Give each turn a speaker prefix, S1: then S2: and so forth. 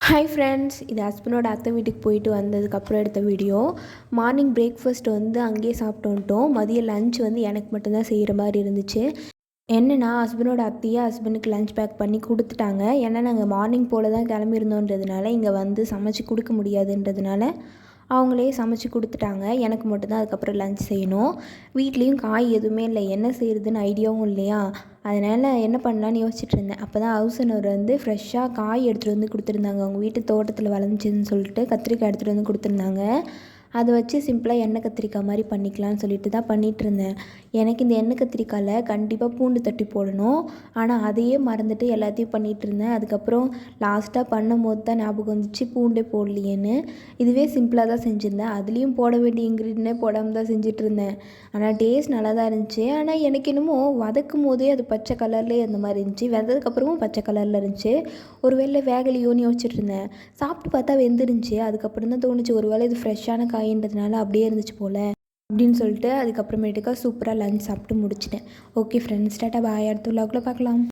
S1: Hi friends, இது ஹஸ்பண்டோட அத்தை வீட்டுக்கு போயிட்டு வந்ததுக்கப்புறம் எடுத்த வீடியோ. மார்னிங் பிரேக்ஃபாஸ்ட் அங்கேயே சாப்பிட்டு வந்துட்டோம். மதியம் லஞ்ச் எனக்கு மட்டும்தான் செய்கிற மாதிரி இருந்துச்சு. என்னென்னா ஹஸ்பண்டோட அத்தையே ஹஸ்பண்டுக்கு லஞ்ச் பேக் பண்ணி கொடுத்துட்டாங்க. ஏன்னா நாங்கள் மார்னிங் போல் தான் கிளம்பியிருந்தோன்றதுனால இங்கே சமைச்சு கொடுக்க முடியாதுன்றதுனால அவங்களே சமைச்சு கொடுத்துட்டாங்க. எனக்கு மட்டும்தான் அதுக்கப்புறம் லஞ்ச் செய்யணும். வீட்லேயும் காய் எதுவுமே இல்லை, என்ன செய்கிறதுன்னு ஐடியாவும் இல்லையா. அதனால் என்ன பண்ணலான்னு யோசிச்சுட்டு இருந்தேன். அப்போ தான் ஹவுஸ் ஓனர் ஃப்ரெஷ்ஷாக காய் எடுத்துகிட்டு வந்து கொடுத்துருந்தாங்க. அவங்க வீட்டு தோட்டத்தில் விளைஞ்சின்னு சொல்லிட்டு கத்திரிக்காய் எடுத்துகிட்டு வந்து கொடுத்துருந்தாங்க. அதை வச்சு சிம்பிளாக எண்ணெய் கத்திரிக்காய் மாதிரி பண்ணிக்கலான்னு சொல்லிட்டு தான் பண்ணிகிட்ருந்தேன். எனக்கு இந்த எண்ணெய் கத்திரிக்காயில் கண்டிப்பாக பூண்டு தட்டி போடணும். ஆனால் அதையே மறந்துட்டு எல்லாத்தையும் பண்ணிகிட்ருந்தேன். அதுக்கப்புறம் லாஸ்ட்டாக பண்ணும்போது தான் ஞாபகம் வந்துச்சு பூண்டே போடலையேன்னு. இதுவே சிம்பிளாக தான் செஞ்சுருந்தேன். அதுலேயும் போட வேண்டிய இன்க்ரீடியன்ட்டே போடாமல் தான் செஞ்சிட்ருந்தேன். ஆனால் டேஸ்ட் நல்லா தான் இருந்துச்சு. ஆனால் எனக்கு என்னமோ வதக்கும் போதே அது பச்சை கலர்லேயே அந்த மாதிரி இருந்துச்சு. வெந்ததுக்கப்புறமும் பச்சை கலரில் இருந்துச்சு. ஒரு வேளை வேகலையோன்னு யோசிச்சுட்டு இருந்தேன். சாப்பிட்டு பார்த்தா வெந்துருந்துச்சு. அதுக்கப்புறம் தான் தோணுச்சு, ஒரு வேளை இது ஃப்ரெஷ்ஷான காயின்றதுனால அப்படியே இருந்துச்சு போல் அப்படின்னு சொல்லிட்டு அதுக்கப்புறமேட்டுக்கா சூப்பராக லஞ்ச் சாப்பிட்டு முடிச்சிட்டேன். ஓகே ஃப்ரெண்ட்ஸ், டாட்டா பாய். அடுத்த விலாகில் பார்க்கலாம்.